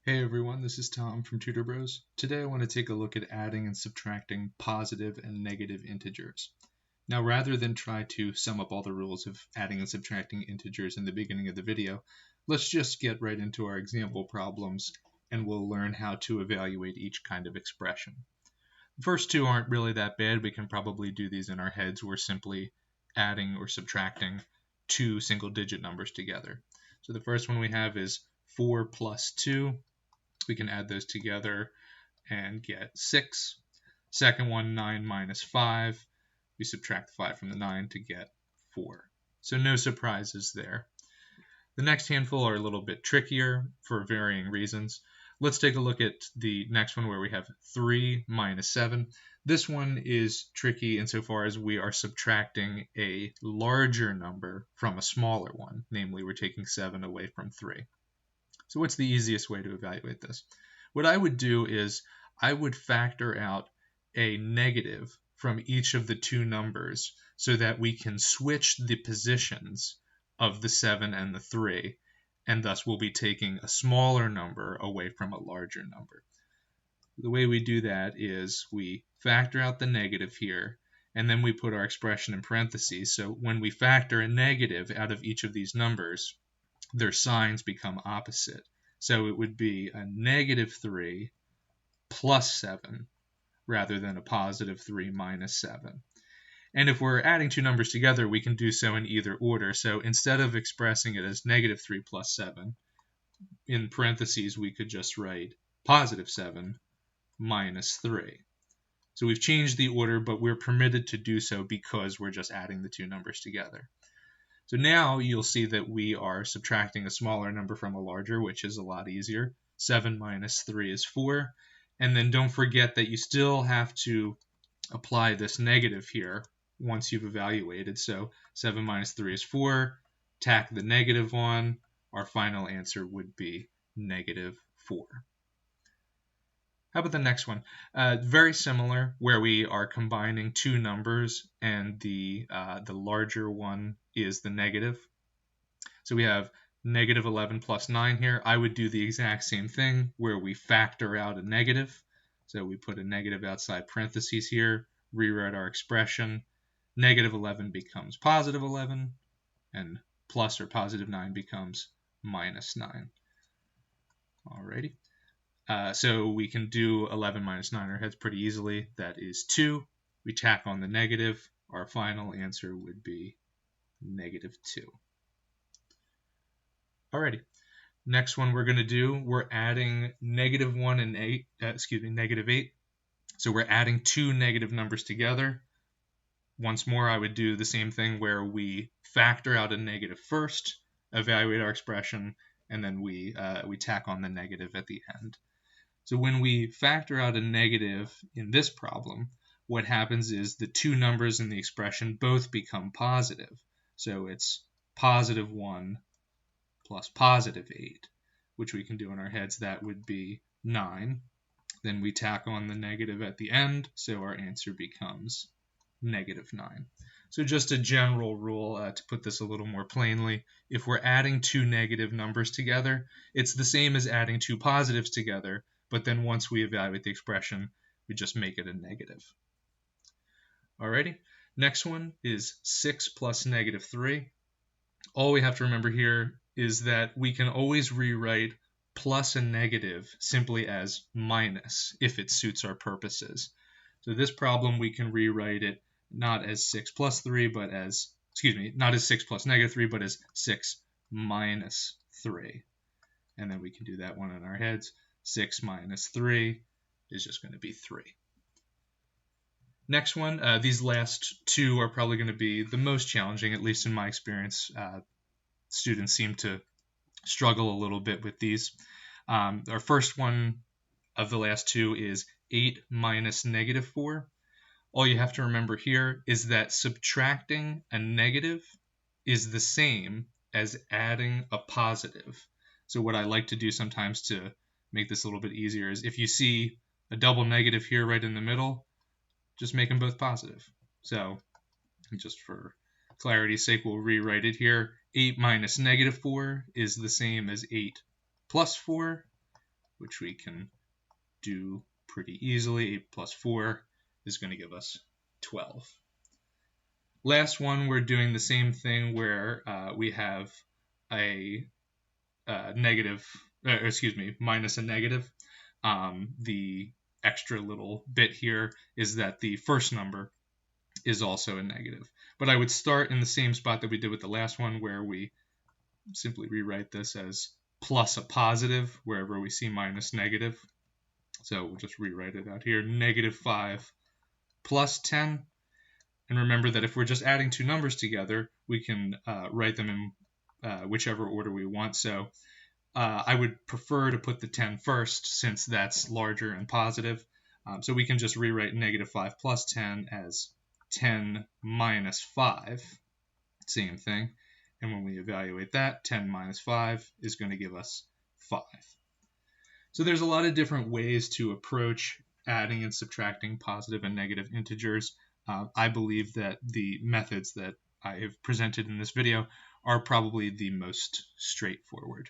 Hey everyone, this is Tom from Tutor Bros. Today I want to take a look at adding and subtracting positive and negative integers. Now rather than try to sum up all the rules of adding and subtracting integers in the beginning of the video, let's just get right into our example problems and we'll learn how to evaluate each kind of expression. The first two aren't really that bad. We can probably do these in our heads. We're simply adding or subtracting two single-digit numbers together. So the first one we have is 4 plus 2. We can add those together and get 6. Second one, 9 minus 5. We subtract 5 from the 9 to get 4. So no surprises there. The next handful are a little bit trickier for varying reasons. Let's take a look at the next one where we have 3 minus 7. This one is tricky insofar as we are subtracting a larger number from a smaller one. Namely, we're taking 7 away from 3. So what's the easiest way to evaluate this? What I would do is I would factor out a negative from each of the two numbers so that we can switch the positions of the 7 and the 3, and thus we'll be taking a smaller number away from a larger number. The way we do that is we factor out the negative here, and then we put our expression in parentheses. So when we factor a negative out of each of these numbers, their signs become opposite. So it would be a negative 3 plus 7 rather than a positive 3 minus 7. And if we're adding two numbers together, we can do so in either order. So instead of expressing it as negative 3 plus 7, in parentheses we could just write positive 7 minus 3. So we've changed the order, but we're permitted to do so because we're just adding the two numbers together. So now you'll see that we are subtracting a smaller number from a larger, which is a lot easier. 7 minus 3 is 4. And then don't forget that you still have to apply this negative here once you've evaluated. So 7 minus 3 is 4. Tack the negative on. Our final answer would be negative 4. How about the next one? Very similar, where we are combining two numbers, and the larger one is the negative. So we have negative 11 plus 9 here. I would do the exact same thing, where we factor out a negative. So we put a negative outside parentheses here, rewrite our expression. Negative 11 becomes positive 11, and plus or positive 9 becomes minus 9. Alrighty. So we can do 11 minus 9 in our heads pretty easily. That is 2. We tack on the negative. Our final answer would be negative 2. Alrighty. Next one we're going to do, we're adding negative 1 and 8, negative 8. So we're adding two negative numbers together. Once more, I would do the same thing where we factor out a negative first, evaluate our expression, and then we tack on the negative at the end. So when we factor out a negative in this problem, what happens is the two numbers in the expression both become positive. So it's positive 1 plus positive 8, which we can do in our heads. That would be 9. Then we tack on the negative at the end, so our answer becomes negative 9. So just a general rule to put this a little more plainly, if we're adding two negative numbers together, it's the same as adding two positives together, but then once we evaluate the expression, we just make it a negative. Alrighty, next one is 6 plus negative 3. All we have to remember here is that we can always rewrite plus a negative simply as minus if it suits our purposes. So this problem we can rewrite it not as 6 plus 3, but as, not as 6 plus negative 3, but as 6 minus 3. And then we can do that one in our heads. 6 minus 3 is just going to be 3. Next one, these last two are probably going to be the most challenging, at least in my experience. Students seem to struggle a little bit with these. Our first one of the last two is 8 minus negative 4. All you have to remember here is that subtracting a negative is the same as adding a positive. So what I like to do sometimes to make this a little bit easier is if you see a double negative here right in the middle, just make them both positive. So just for clarity's sake, we'll rewrite it here. 8 minus negative 4 is the same as 8 plus 4, which we can do pretty easily. 8 plus 4 is going to give us 12. Last one, we're doing the same thing where we have a minus a negative. The extra little bit here is that the first number is also a negative. But I would start in the same spot that we did with the last one, where we simply rewrite this as plus a positive wherever we see minus negative. So we'll just rewrite it out here, negative 5 plus 10. And remember that if we're just adding two numbers together, we can write them in whichever order we want. So I would prefer to put the 10 first, since that's larger and positive. So we can just rewrite negative 5 plus 10 as 10 minus 5, same thing. And when we evaluate that, 10 minus 5 is going to give us 5. So there's a lot of different ways to approach adding and subtracting positive and negative integers. I believe that the methods that I have presented in this video are probably the most straightforward.